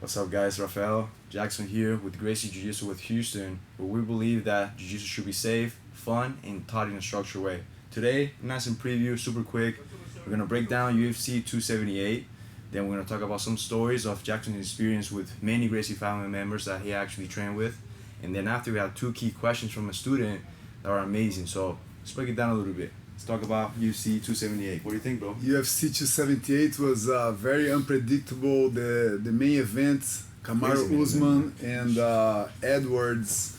What's up, guys? Rafael, Jackson here with Gracie Jiu Jitsu with Houston, where we believe that Jiu Jitsu should be safe, fun, and taught in a structured way. Today, nice and preview, super quick. We're gonna break down UFC 278. Then we're gonna talk about some stories of Jackson's experience with many Gracie family members that he actually trained with. And then after, we have two key questions from a student that are amazing. So let's break it down a little bit. Let's talk about UFC 278. What do you think, bro? UFC 278 was very unpredictable. The main event, Kamaru Usman and Edwards.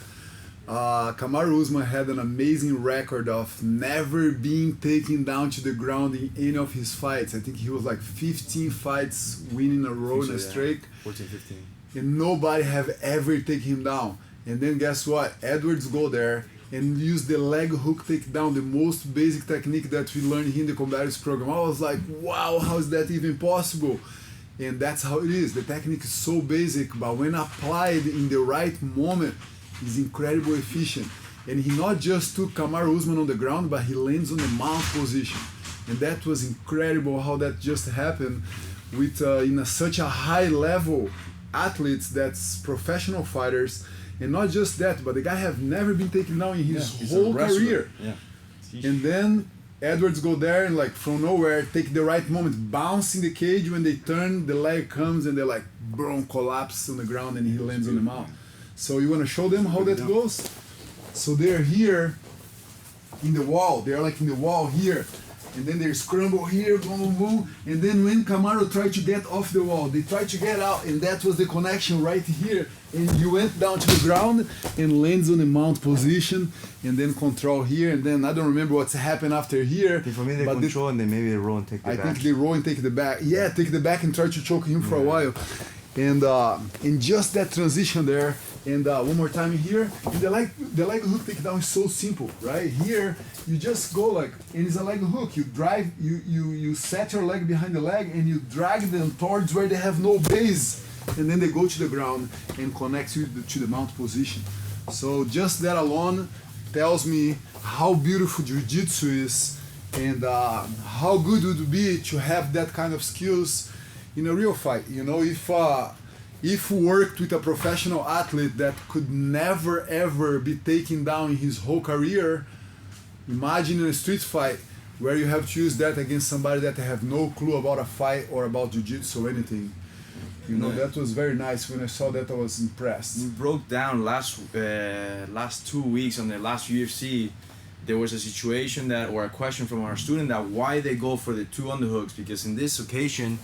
Kamaru Usman had an amazing record of never being taken down to the ground in any of his fights. I think he was like 15 fights winning a row in a streak. 14, 15. And nobody have ever taken him down. And then guess what? Edwards go there and use the leg hook takedown, the most basic technique that we learned here in the Combatants program. I was like, wow, how is that even possible? And that's how it is. The technique is so basic, but when applied in the right moment, it's incredibly efficient. And he not just took Kamaru Usman on the ground, but he lands on the mount position. And that was incredible how that just happened with such a high level athletes that's professional fighters. And not just that, but the guy have never been taken down in his whole career. Yeah. And then Edwards go there and like from nowhere, take the right moment, bounce in the cage. When they turn, the leg comes and they're like, boom, collapse on the ground and he lands on the mount. So you want to show them how that goes? So they're here in the wall. They're like in the wall here. And then they scramble here, boom, boom, boom. And then when Kamaru tried to get off the wall, they tried to get out, and that was the connection right here. And he went down to the ground and lands on the mount position, and then control here. And then I don't remember what's happened after here. I think for me, they control and then maybe they roll and take the back. I think they roll and take the back. Yeah, take the back and try to choke him for a while. And in just that transition there, and one more time here, and the leg hook takedown is so simple, right? Here, you just go like, and it's a leg hook. You drive, you set your leg behind the leg, and you drag them towards where they have no base, and then they go to the ground and connect you to the mount position. So just that alone tells me how beautiful Jiu-Jitsu is, and how good it would be to have that kind of skills in a real fight. You know, if we worked with a professional athlete that could never ever be taken down in his whole career, imagine in a street fight where you have to use that against somebody that have no clue about a fight or about jiu-jitsu or anything. You know, that was very nice. When I saw that, I was impressed. We broke down last 2 weeks on the last UFC. There was a situation or a question from our student that why they go for the two underhooks, because in this occasion,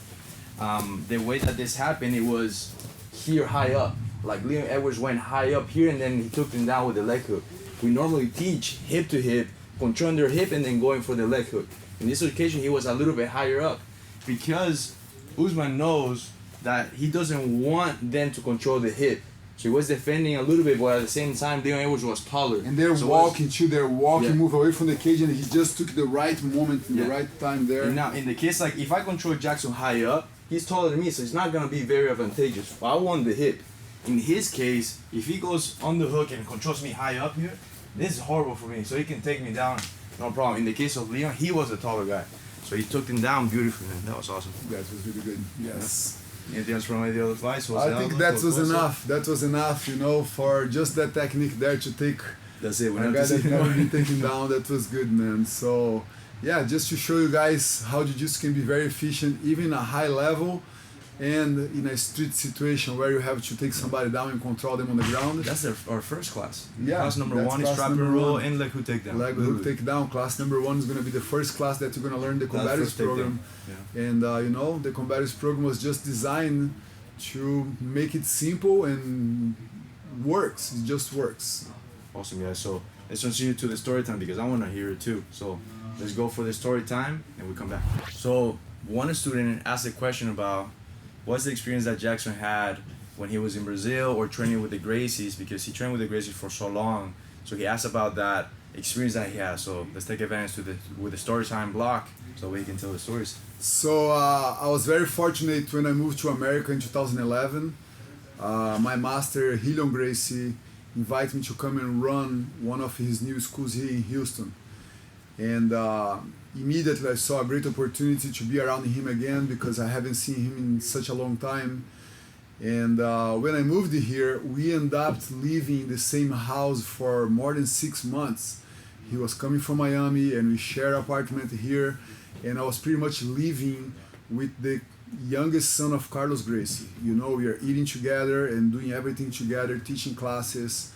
the way that this happened, it was here high up. Like Leon Edwards went high up here and then he took them down with the leg hook. We normally teach hip to hip, controlling their hip and then going for the leg hook. In this occasion, he was a little bit higher up because Usman knows that he doesn't want them to control the hip. So he was defending a little bit, but at the same time, Leon Edwards was taller. And they're walking too. They're walking, move away from the cage, and he just took the right moment, the right time there. And now, in the case, like, if I control Jackson high up, he's taller than me, so it's not going to be very advantageous. I want the hip. In his case, if he goes on the hook and controls me high up here, this is horrible for me. So he can take me down, no problem. In the case of Leon, he was a taller guy. So he took him down beautifully, man. That was awesome. That was really good. Yes. Anything else from any of the other fights? I think that was enough. That was enough, you know, for just that technique there to take That's it. a guy that never been taken down. That was good, man. So, yeah, just to show you guys how Jiu-Jitsu can be very efficient, even at a high level, and in a street situation where you have to take somebody down and control them on the ground. That's our first class. Yeah, class number one is trap and roll and leg hook takedown. Leg hook takedown. Class number one is going to be the first class that you're going to learn the Combatives program. Yeah. And you know, the Combatives program was just designed to make it simple and works. It just works. Awesome, guys. So let's continue to the story time because I want to hear it too. So let's go for the story time and we come back. So one student asked a question about what's the experience that Jackson had when he was in Brazil or training with the Gracies, because he trained with the Gracies for so long. So he asked about that experience that he has. So let's take advantage with the story time block so we can tell the stories. So I was very fortunate when I moved to America in 2011. My master, Hillion Gracie, invited me to come and run one of his new schools here in Houston. And immediately I saw a great opportunity to be around him again because I haven't seen him in such a long time. And when I moved here, we ended up living in the same house for more than 6 months. He was coming from Miami, and we shared an apartment here, and I was pretty much living with the youngest son of Carlos Gracie. You know, we are eating together and doing everything together, teaching classes,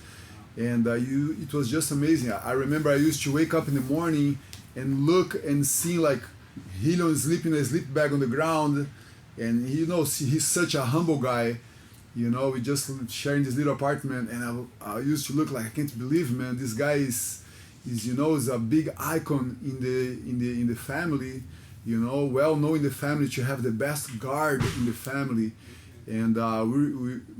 and it was just amazing. I remember I used to wake up in the morning and look and see like Helion sleeping in a sleep bag on the ground, and he's such a humble guy. You know, we just sharing this little apartment, and I used to look like, I can't believe, man, this guy is a big icon in the family. You know, well known in the family to have the best guard in the family, and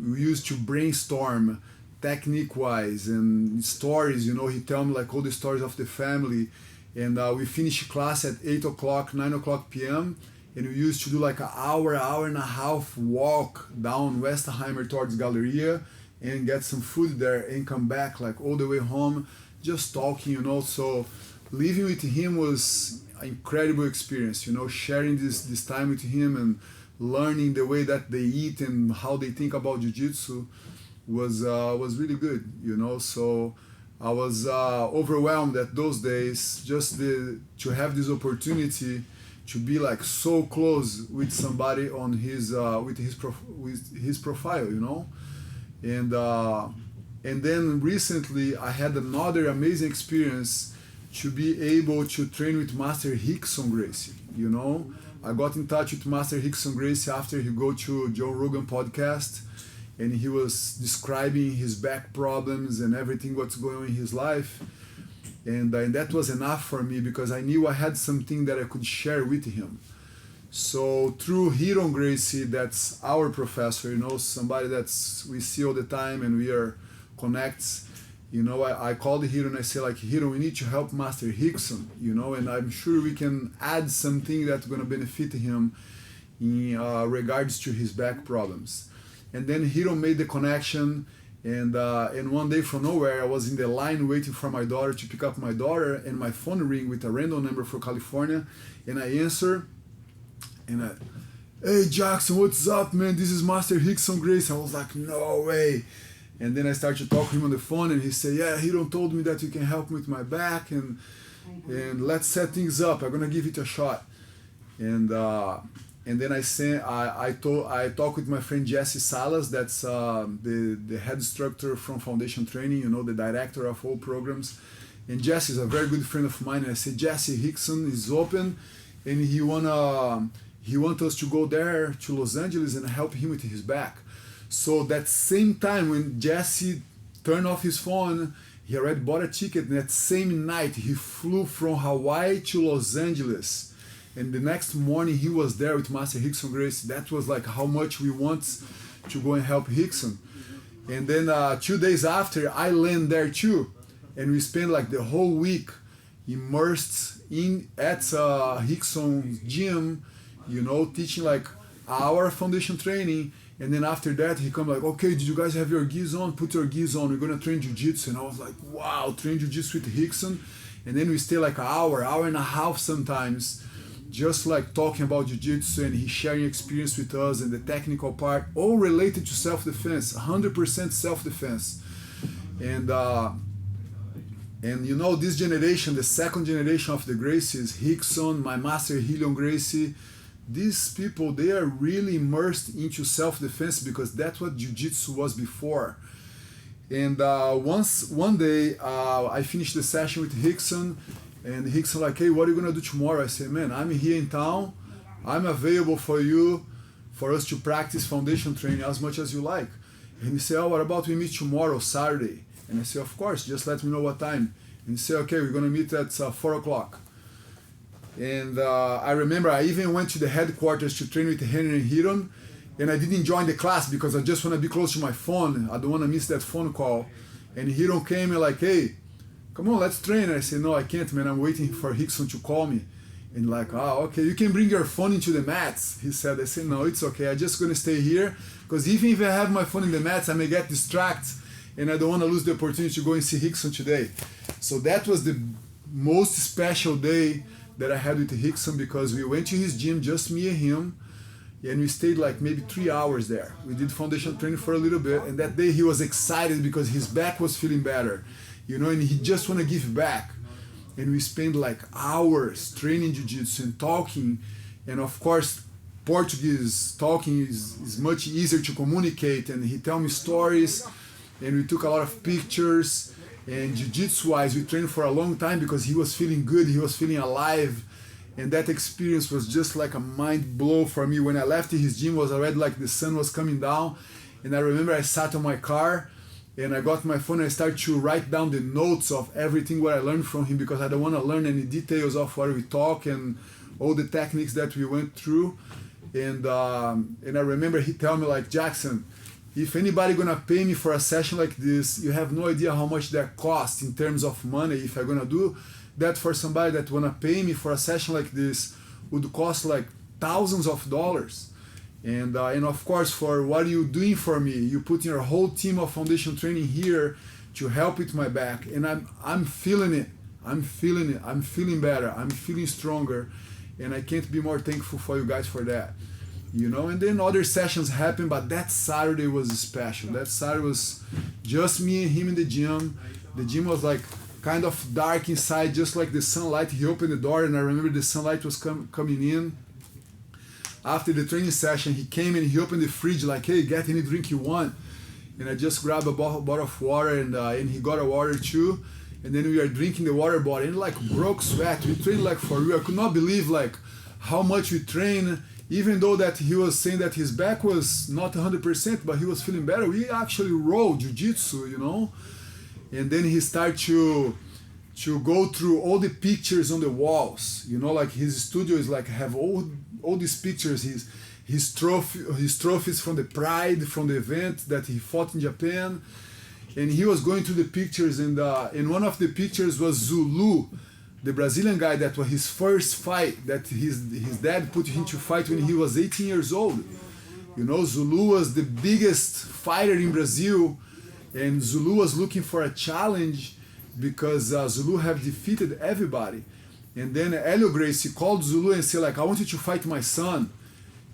we used to brainstorm technique wise and stories. You know, he tell me like all the stories of the family, and we finished class at 8 o'clock, 9 o'clock p.m. and we used to do like an hour and a half walk down Westheimer towards Galleria and get some food there and come back like all the way home, just talking, you know. So living with him was an incredible experience, you know, sharing this time with him and learning the way that they eat and how they think about jiu-jitsu was really good, you know. So I was overwhelmed at those days just to have this opportunity to be like so close with somebody on with his profile, you know. And then recently I had another amazing experience to be able to train with Master Rickson Gracie, you know. I got in touch with Master Rickson Gracie after he go to Joe Rogan podcast, and he was describing his back problems and everything what's going on in his life. And that was enough for me because I knew I had something that I could share with him. So through Helion Gracie, that's our professor, you know, somebody that's we see all the time and we are connects. You know, I called Helion and I say like, Helion, we need to help Master Rickson, you know, and I'm sure we can add something that's going to benefit him in regards to his back problems. And then Helion made the connection. And one day from nowhere, I was in the line waiting for my daughter to pick up my daughter, and my phone ring with a random number for California, and I answer, and hey Jackson, what's up, man? This is Master Rickson Gracie. I was like, no way. And then I started to talk to him on the phone, and he said, yeah, Helion told me that you can help me with my back, and let's set things up. I'm gonna give it a shot. And then I talked with my friend Jesse Salas, that's the head instructor from Foundation Training, you know, the director of all programs. And Jesse is a very good friend of mine. And I said, Jesse, Rickson is open, and he want us to go there to Los Angeles and help him with his back. So that same time when Jesse turned off his phone, he already bought a ticket. And that same night he flew from Hawaii to Los Angeles. And the next morning he was there with Master Rickson Gracie. That was like how much we want to go and help Rickson. And then 2 days after, I land there too. And we spent like the whole week immersed at Rickson's gym, you know, teaching like our foundation training. And then after that, he come like, okay, did you guys have your gis on? Put your gis on. We're going to train jiu-jitsu. And I was like, wow, train jiu-jitsu with Rickson. And then we stay like an hour and a half sometimes, just like talking about jiu-jitsu, and he's sharing experience with us and the technical part, all related to self-defense, 100% self-defense. And you know, this generation, the second generation of the Gracies, Rickson, my master Helion Gracie, these people, they are really immersed into self-defense because that's what jiu-jitsu was before. And one day, I finished the session with Rickson, and Rickson like, hey, what are you gonna do tomorrow? I said, man, I'm here in town. I'm available for us to practice foundation training as much as you like. And he said, oh, what about we meet tomorrow, Saturday? And I said, of course, just let me know what time. And he said, okay, we're gonna meet at 4 o'clock. And I remember I even went to the headquarters to train with Henry and Helion, and I didn't join the class because I just want to be close to my phone. I don't want to miss that phone call. And Helion came and like, hey, come on, let's train. And I said, no, I can't, man. I'm waiting for Rickson to call me. And like, oh, okay, you can bring your phone into the mats, he said. I said, no, it's okay. I'm just going to stay here because even if I have my phone in the mats, I may get distracted and I don't want to lose the opportunity to go and see Rickson today. So that was the most special day that I had with Rickson because we went to his gym, just me and him. and we stayed like maybe 3 hours there. We did foundation training for a little bit, and that day he was excited because his back was feeling better, you know, and he just want to give back. And we spent like hours training jiu-jitsu and talking, and of course Portuguese talking is much easier to communicate, and he tell me stories, and we took a lot of pictures. And jiu-jitsu wise, we trained for a long time because he was feeling good, he was feeling alive. And that experience was just like a mind blow for me. When I left his gym, was already like the sun was coming down. And I remember I sat on my car and I got my phone and I started to write down the notes of everything what I learned from him, because I don't want to learn any details of what we talk and all the techniques that we went through. And I remember he tell me like, Jackson, if anybody gonna pay me for a session like this, you have no idea how much that costs in terms of money. If I'm gonna do that for somebody that wanna pay me for a session like this, would cost like thousands of dollars. And of course, for what you're doing for me, you put your whole team of foundation training here to help with my back, and I'm feeling it. I'm feeling it. I'm feeling better. I'm feeling stronger, and I can't be more thankful for you guys for that. You know, and then other sessions happened, but that Saturday was special. That Saturday was just me and him in the gym. The gym was like kind of dark inside, just like the sunlight. He opened the door, and I remember the sunlight was coming in. After the training session, he came and he opened the fridge like, hey, get any drink you want. And I just grabbed a bottle of water, and he got a water too. And then we are drinking the water bottle, and like broke sweat. We trained like for real. I could not believe like how much we trained. Even though that he was saying that his back was not 100%, but he was feeling better. We actually rolled jiu-jitsu, you know. And then he started to go through all the pictures on the walls, you know, like his studio is like have all these pictures, his trophies from the Pride, from the event that he fought in Japan. And he was going through the pictures, and one of the pictures was Zulu, the Brazilian guy that was his first fight, that his dad put him to fight when he was 18 years old. You know, Zulu was the biggest fighter in Brazil, and Zulu was looking for a challenge because Zulu have defeated everybody. And then Helio Gracie called Zulu and said like, I want you to fight my son.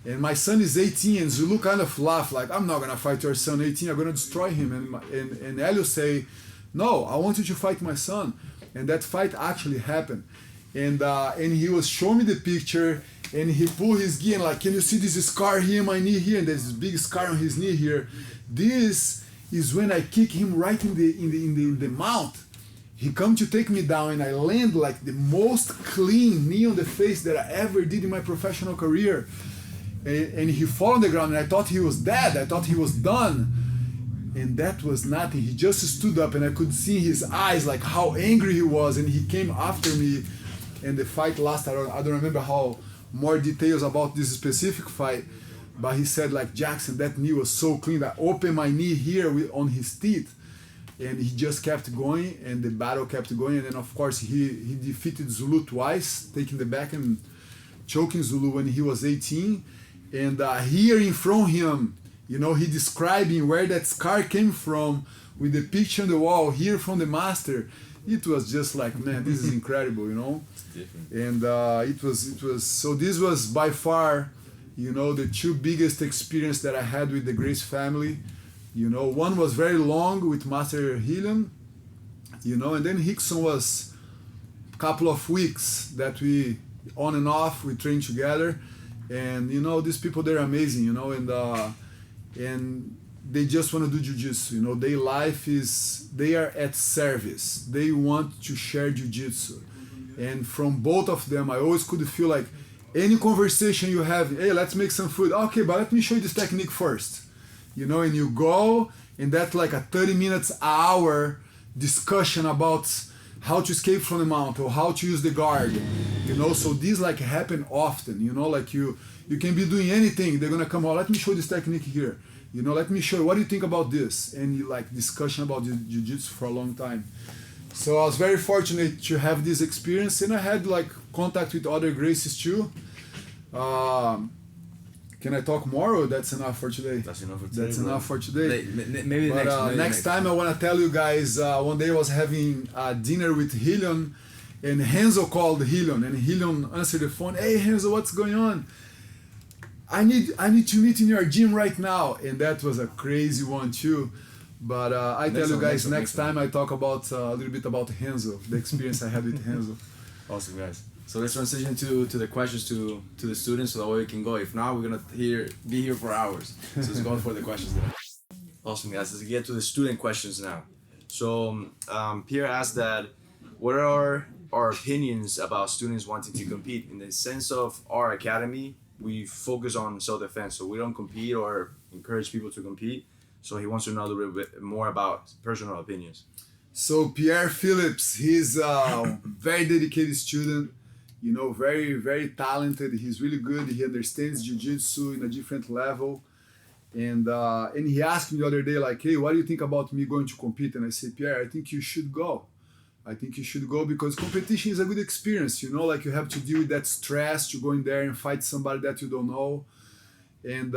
And my son is 18, and Zulu kind of laughed like, I'm not gonna fight your son 18, I'm gonna destroy him. And Helio say, no, I want you to fight my son. And that fight actually happened. And he was showing me the picture, and he pulled his gi and like, can you see this scar here, my knee here? And there's this big scar on his knee here. This is when I kick him right in the mouth. He come to take me down, and I land like the most clean knee on the face that I ever did in my professional career. And he fall on the ground, and I thought he was dead. I thought he was done. And that was nothing. He just stood up, and I could see his eyes, like how angry he was, and he came after me, and the fight lasted. I don't remember how more details about this specific fight, but he said like, Jackson, that knee was so clean. I opened my knee here on his teeth, and he just kept going, and the battle kept going. And then of course he defeated Zulu twice, taking the back and choking Zulu when he was 18. And hearing from him, you know, he describing where that scar came from with the picture on the wall, here from the master. It was just like, man, this is incredible, you know. It's different. And it was so. This was by far, you know, the two biggest experience that I had with the Grace family. You know, one was very long with Master Hillian, you know, and then Rickson was a couple of weeks that we on and off we trained together. And you know, these people, they're amazing, you know, and they just want to do jiu-jitsu, you know. Their life is, they are at service. They want to share jiu-jitsu. And from both of them, I always could feel like any conversation you have, hey, let's make some food. Okay, but let me show you this technique first. You know, and you go, and that's like a 30 minutes, hour discussion about how to escape from the mount or how to use the guard, you know. So these like happen often, you know, like you can be doing anything, they're gonna come out, let me show you this technique here, you know, let me show you, what do you think about this? And you like discussion about jiu-jitsu for a long time. So I was very fortunate to have this experience, and I had like contact with other Gracies too. Can I talk more, or that's enough for today? That's enough for today. That's enough for today. Maybe next time I want to tell you guys, one day I was having dinner with Hillian, and Renzo called Hillian, and Hillian answered the phone. Hey Renzo, what's going on? I need to meet in your gym right now, and that was a crazy one too. But I tell you guys, next time I talk about a little bit about Renzo, the experience I had with Renzo. Awesome, guys. So let's transition to the questions to the students, so that way we can go. If not, we're gonna be here for hours. So let's go for the questions then. Awesome, guys. Let's get to the student questions now. So Pierre asked that, what are our opinions about students wanting to compete? In the sense of our academy, we focus on self-defense, so we don't compete or encourage people to compete. So he wants to know a little bit more about personal opinions. So Pierre Phillips, he's a very dedicated student, you know, very, very talented. He's really good. He understands jiu-jitsu in a different level. And he asked me the other day, like, hey, what do you think about me going to compete? And I said, Pierre, I think you should go. I think you should go because competition is a good experience, you know, like you have to deal with that stress to go in there and fight somebody that you don't know. And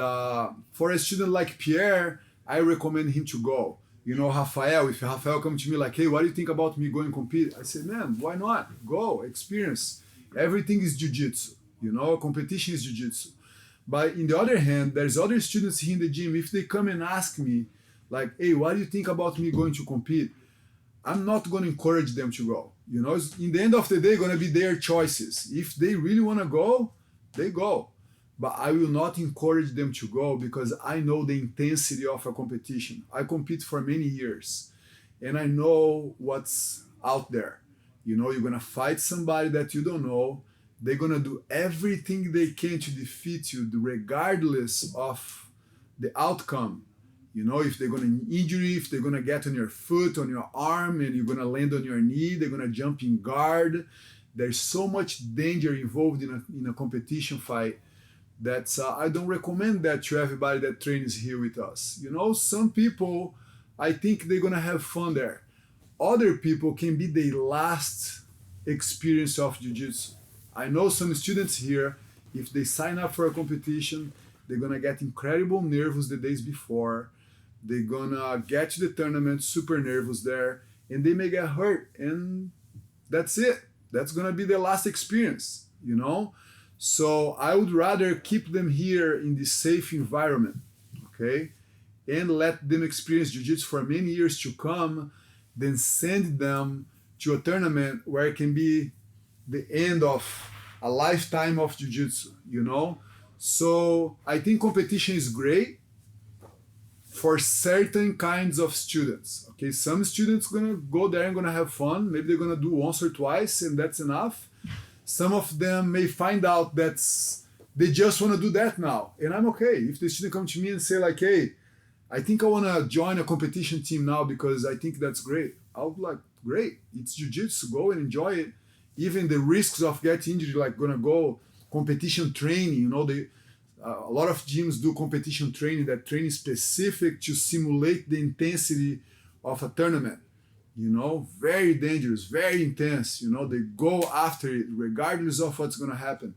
for a student like Pierre, I recommend him to go. You know, Rafael, if Rafael come to me like, hey, what do you think about me going compete? I said, man, why not? Go, experience. Everything is jiu-jitsu, you know, competition is jiu-jitsu. But in the other hand, there's other students here in the gym, if they come and ask me, like, hey, what do you think about me going to compete? I'm not going to encourage them to go. You know, in the end of the day, going to be their choices. If they really want to go, they go. But I will not encourage them to go because I know the intensity of a competition. I compete for many years and I know what's out there. You know, you're going to fight somebody that you don't know. They're going to do everything they can to defeat you regardless of the outcome. You know, if they're going to injure you, if they're going to get on your foot, on your arm, and you're going to land on your knee, they're going to jump in guard. There's so much danger involved in a competition fight that I don't recommend that to everybody that trains here with us. You know, some people, I think they're going to have fun there. Other people can be the last experience of jiu-jitsu. I know some students here, if they sign up for a competition, they're going to get incredible nervous the days before. They're going to get to the tournament super nervous there, and they may get hurt, and that's it. That's going to be their last experience, you know? So I would rather keep them here in this safe environment, okay? And let them experience jiu-jitsu for many years to come, then send them to a tournament where it can be the end of a lifetime of jiu-jitsu, you know? So I think competition is great for certain kinds of students, okay? Some students gonna go there and gonna have fun. Maybe they're gonna do once or twice and that's enough. Some of them may find out that they just want to do that now. And I'm okay. If the student come to me and say like, hey, I think I want to join a competition team now because I think that's great. I'll be like, great. It's jiu-jitsu. Go and enjoy it. Even the risks of getting injured, like gonna go competition training, you know, a lot of gyms do competition training, that training specific to simulate the intensity of a tournament. You know, very dangerous, very intense. You know, they go after it regardless of what's going to happen.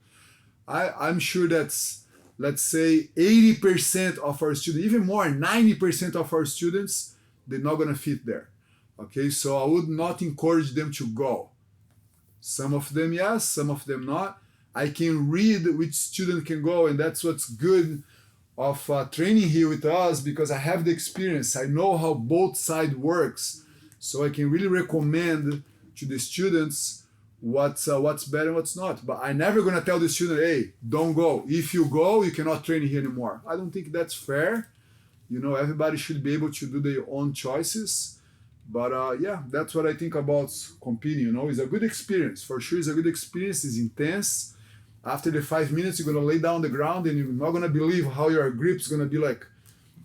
I'm sure that's, let's say, 80% of our students, even more, 90% of our students, they're not going to fit there. Okay, so I would not encourage them to go. Some of them, yes, some of them not. I can read which student can go, and that's what's good of training here with us because I have the experience. I know how both sides works. So I can really recommend to the students what's better and what's not. But I'm never going to tell the student, hey, don't go. If you go, you cannot train here anymore. I don't think that's fair. You know, everybody should be able to do their own choices. But yeah, that's what I think about competing. You know, it's a good experience. For sure, it's a good experience. It's intense. After the 5 minutes, you're going to lay down on the ground and you're not going to believe how your grip's going to be like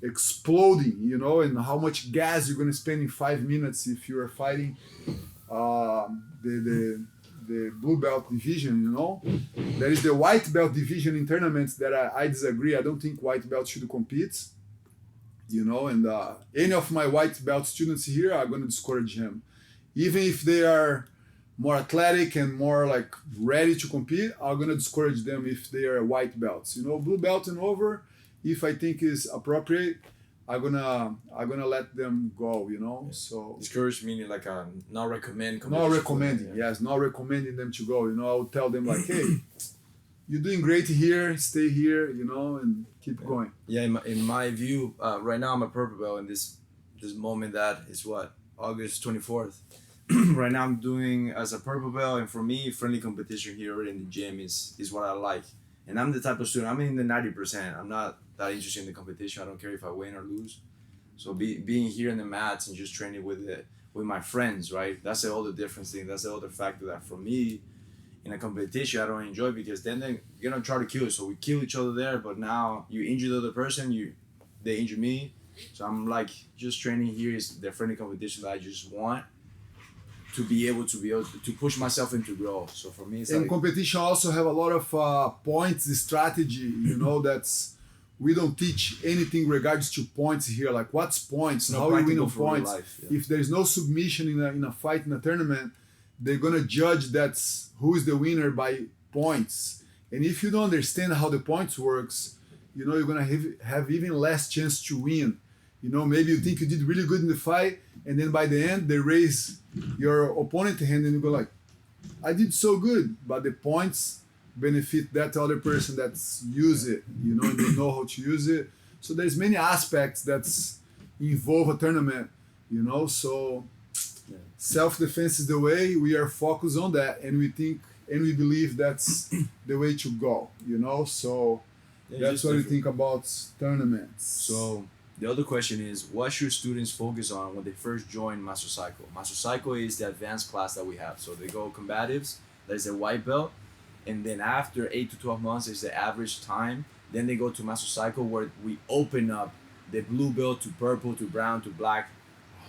exploding, you know, and how much gas you're going to spend in 5 minutes if you are fighting the blue belt division, you know. There is the white belt division in tournaments that I disagree. I don't think white belts should compete, you know, and any of my white belt students here are going to discourage him. Even if they are more athletic and more like ready to compete, I'm going to discourage them if they are white belts. You know, blue belt and over, if I think is appropriate, I'm gonna let them go, you know. Yeah. So discourage meaning like not recommend. Not recommending, yes, not recommending them to go. You know, I would tell them like, hey, you're doing great here. Stay here, you know, and keep going. Yeah, in my view, right now I'm a purple belt in this moment that is what, August 24th. Right now I'm doing as a purple belt, and for me, friendly competition here in the gym is what I like. And I'm the type of student, I'm in the 90%. I'm not that interested in the competition. I don't care if I win or lose. So being here in the mats and just training with my friends, right? That's the other difference thing. That's the other factor that for me, in a competition, I don't enjoy, because then you're gonna try to kill you. So we kill each other there, but now you injure the other person, they injure me. So I'm like, just training here is the friendly competition that I just want to be able to push myself into growth. So for me, it's and like, competition also have a lot of points strategy. You know, that's we don't teach anything regards to points here. Like what's points? No, How you win on for real points? life, yeah. If there's no submission in a fight in a tournament, they're gonna judge that's who is the winner by points. And if you don't understand how the points works, you know, you're gonna have even less chance to win. You know, maybe you think you did really good in the fight, and then by the end they raise your opponent hand, and you go like, I did so good, but the points benefit that other person that's use it, you know, and they know how to use it. So there's many aspects that's involve a tournament, you know. So self-defense is the way. We are focused on that, and we think and we believe that's the way to go, you know. So that's what we think about tournaments. So the other question is, what should students focus on when they first join Master Cycle? Master Cycle is the advanced class that we have. So they go combatives, that is a white belt, and then after 8 to 12 months is the average time. Then they go to Master Cycle, where we open up the blue belt to purple to brown to black.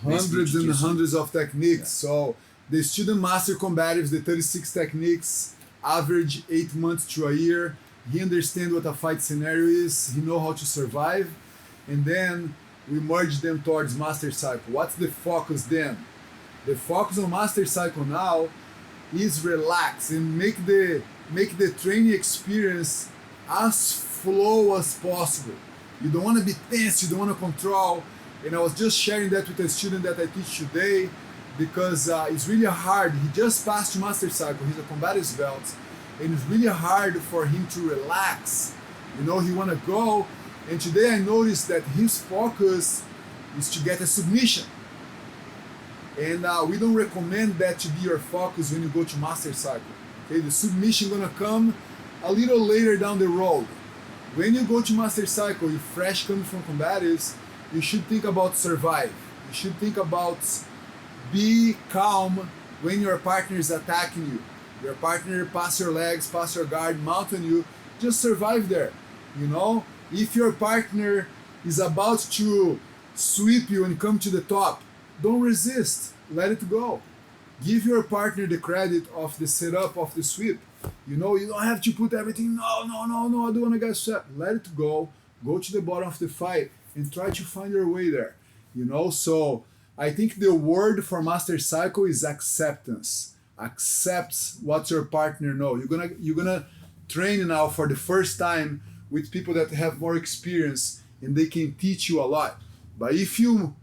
Hundreds and hundreds of techniques. Yeah. So the student master combatives, the 36 techniques, average 8 months to a year. He understands what a fight scenario is. He know how to survive. And then we merge them towards Master Cycle. What's the focus then? The focus on Master Cycle now is relax and make the training experience as flow as possible. You don't want to be tense, you don't want to control. And I was just sharing that with a student that I teach today, because it's really hard. He just passed to Master Cycle. He's a combatives belt, and it's really hard for him to relax. You know, he want to go. And today I noticed that his focus is to get a submission. And we don't recommend that to be your focus when you go to Master Cycle. Okay, the submission gonna come a little later down the road. When you go to Master Cycle, you're fresh coming from combatives, you should think about survive. You should think about be calm when your partner is attacking you. Your partner pass your legs, pass your guard, mount on you, just survive there. You know, if your partner is about to sweep you and come to the top, don't resist, let it go. Give your partner the credit of the setup of the sweep. You know, you don't have to put everything, no, I don't want to get swept. Let it go to the bottom of the fight and try to find your way there. You know, so I think the word for Master Cycle is acceptance. Accept what your partner knows. You're gonna train now for the first time with people that have more experience, and they can teach you a lot. But if you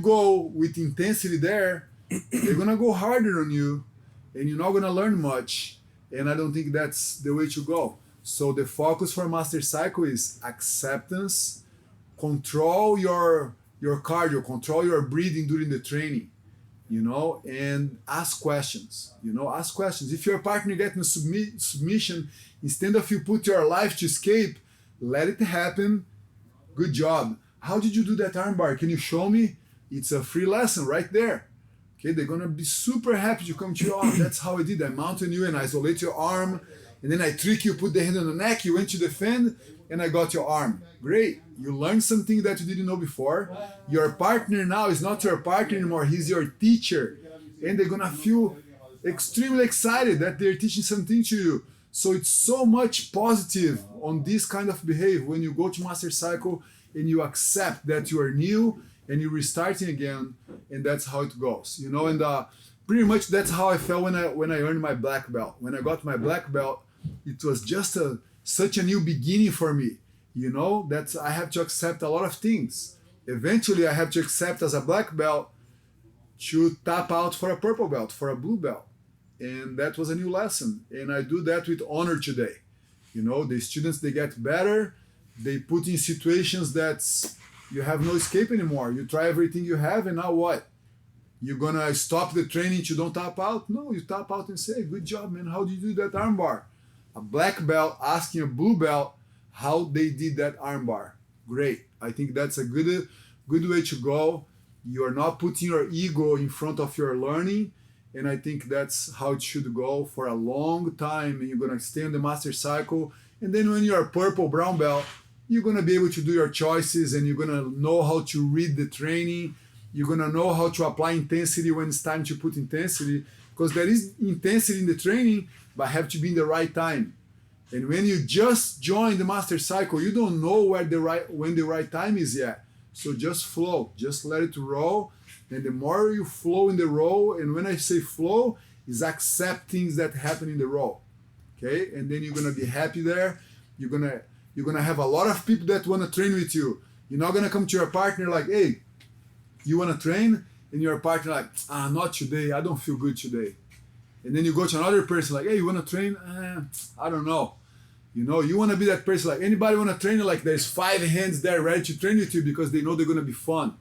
go with intensity there, they're gonna go harder on you, and you're not gonna learn much. And I don't think that's the way to go. So the focus for Master Cycle is acceptance, control your cardio, control your breathing during the training, you know, and ask questions. You know, ask questions. If your partner getting a submission, instead of you put your life to escape, let it happen. Good job. How did you do that armbar? Can you show me? It's a free lesson right there. Okay, they're gonna be super happy to come to you. Oh, that's how I did. I mounted you and isolate your arm, and then I trick you, put the hand on the neck, you went to defend, and I got your arm. Great. You learned something that you didn't know before. Your partner now is not your partner anymore. He's your teacher. And they're gonna feel extremely excited that they're teaching something to you. So it's so much positive on this kind of behavior when you go to Master Cycle and you accept that you are new and you're restarting again, and that's how it goes, you know. And pretty much that's how I felt when I earned my black belt. When I got my black belt, it was just such a new beginning for me, you know. That I have to accept a lot of things. Eventually, I have to accept as a black belt to tap out for a purple belt, for a blue belt. And that was a new lesson. And I do that with honor today. You know, the students, they get better. They put in situations that you have no escape anymore. You try everything you have, and now what? You're gonna stop the training to don't tap out? No, you tap out and say, good job, man. How did you do that armbar? A black belt asking a blue belt how they did that armbar. Great. I think that's a good way to go. You're not putting your ego in front of your learning. And I think that's how it should go for a long time. And you're gonna stay on the master cycle. And then when you're a purple brown belt, you're gonna be able to do your choices, and you're gonna know how to read the training. You're gonna know how to apply intensity when it's time to put intensity, because there is intensity in the training, but have to be in the right time. And when you just join the master cycle, you don't know when the right time is yet. So just flow, just let it roll. And the more you flow in the roll, and when I say flow, is accept things that happen in the roll. Okay? And then you're gonna be happy there. You're gonna have a lot of people that wanna train with you. You're not gonna come to your partner like, hey, you wanna train? And your partner like, not today, I don't feel good today. And then you go to another person like, hey, you wanna train? I don't know. You know, you wanna be that person like, anybody wanna train? Like there's 5 hands there ready to train with you because they know they're gonna be fun.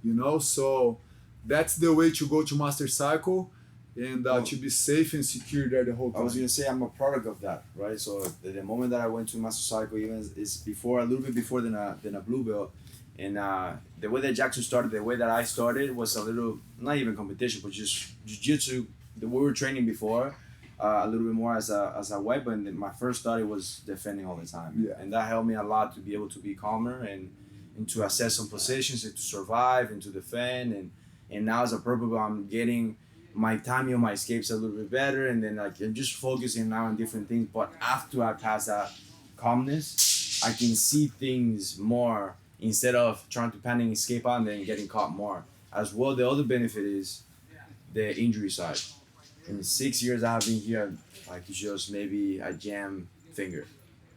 You know, so that's the way to go to master cycle, and to be safe and secure there the whole time. I was gonna say I'm a product of that, right? So the moment that I went to master cycle, even is before, a little bit before than a blue belt, and the way that Jackson started, the way that I started was a little, not even competition, but just jiu-jitsu. The way we were training before, a little bit more as a weapon. And my first study was defending all the time, and that helped me a lot to be able to be calmer and to assess some positions and to survive and to defend, and now as a purple belt, I'm getting my timing on my escapes a little bit better, and then like I'm just focusing now on different things. But after I pass that calmness, I can see things more instead of trying to panic and escape out and then getting caught more. As well, the other benefit is the injury side. In the 6 years I have been here, like it's just maybe a jam finger.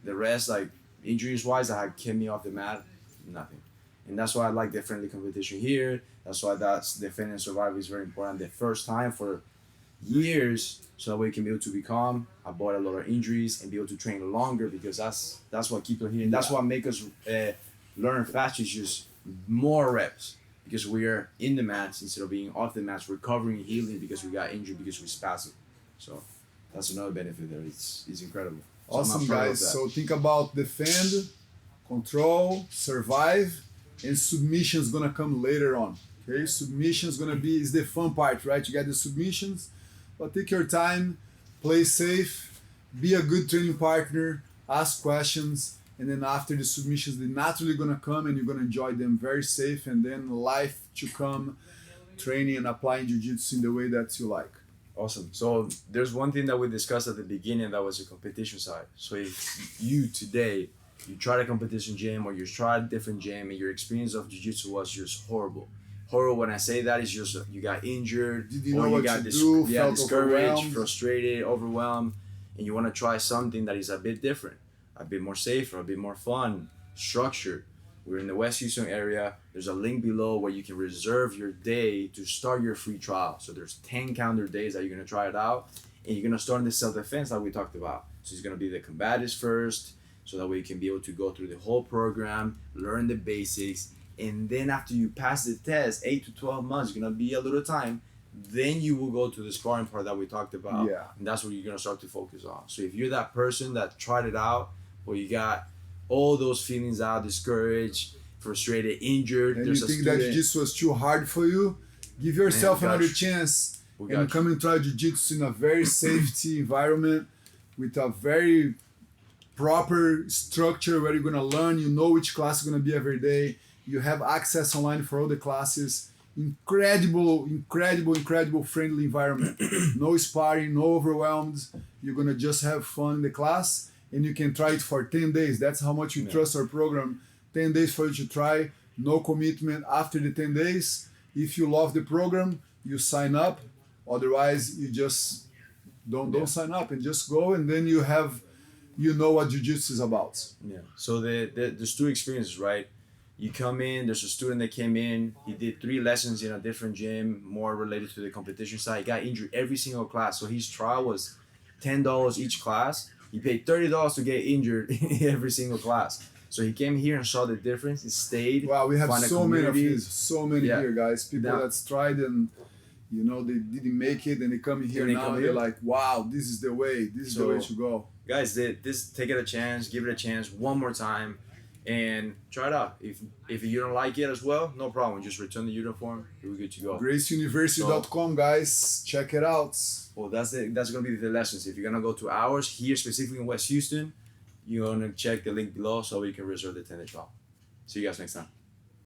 The rest, like injuries wise, that had kept me off the mat, nothing. And that's why I like the friendly competition here. That's why that's defend and survive is very important. The first time for years, so that way you can be able to be calm, avoid a lot of injuries, and be able to train longer, because that's what keeps us here. And that's what makes us learn fast, is just more reps. Because we are in the mats instead of being off the mats, recovering and healing because we got injured, because we spasmed. So that's another benefit there. It's incredible. So awesome, guys. So think about defend, control, survive, and submission is gonna come later on. Okay, submission is the fun part, right? You get the submissions, but take your time, play safe, be a good training partner, ask questions, and then after the submissions, they're naturally gonna come, and you're gonna enjoy them very safe, and then life to come, training and applying jiu-jitsu in the way that you like. Awesome. So there's one thing that we discussed at the beginning, that was the competition side. So if you today, you tried a competition gym or you tried a different gym and your experience of jiu-jitsu was just horrible. Horrible, when I say that, is just you got injured, did you know what to do, felt discouraged, frustrated, overwhelmed, and you want to try something that is a bit different, a bit more safer, a bit more fun, structured. We're in the West Houston area. There's a link below where you can reserve your day to start your free trial. So there's 10 calendar days that you're going to try it out, and you're going to start in the self-defense like we talked about. So it's going to be the combatives first, so that way you can be able to go through the whole program, learn the basics, and then after you pass the test, 8 to 12 months, it's going to be a little time, then you will go to the sparring part that we talked about. Yeah. And that's what you're going to start to focus on. So if you're that person that tried it out, but you got all those feelings out, discouraged, frustrated, injured, and there's you a think student, that jiu-jitsu was too hard for you, give yourself another chance and come and try jiu-jitsu in a very safety environment with a very proper structure where you're going to learn. You know which class is going to be every day. You have access online for all the classes. Incredible friendly environment. No sparring, no overwhelmed. You're going to just have fun in the class, and you can try it for 10 days. That's how much we trust our program. 10 days for you to try, no commitment. After the 10 days, if you love the program, you sign up. Otherwise, you just don't sign up and just go, and then you know what jiu-jitsu is about. Yeah. So there's two experiences, right? You come in, there's a student that came in, he did 3 lessons in a different gym, more related to the competition side. He got injured every single class. So his trial was $10 each class. He paid $30 to get injured in every single class. So he came here and saw the difference. He stayed. Wow, we have found a so many of community. these, so many Yeah. here, guys. People Now- that's tried and you know they didn't make it, and they come here And they now. come They're here. like, wow, this is the way. This is the So- way to go. Guys, this take it a chance, give it a chance one more time, and try it out. If you don't like it as well, no problem. Just return the uniform. We're good to go. GracieUniversity.com, guys. Check it out. Well, that's gonna be the lessons. If you're gonna go to ours here, specifically in West Houston, you're gonna check the link below so you can reserve the 10-day trial. See you guys next time.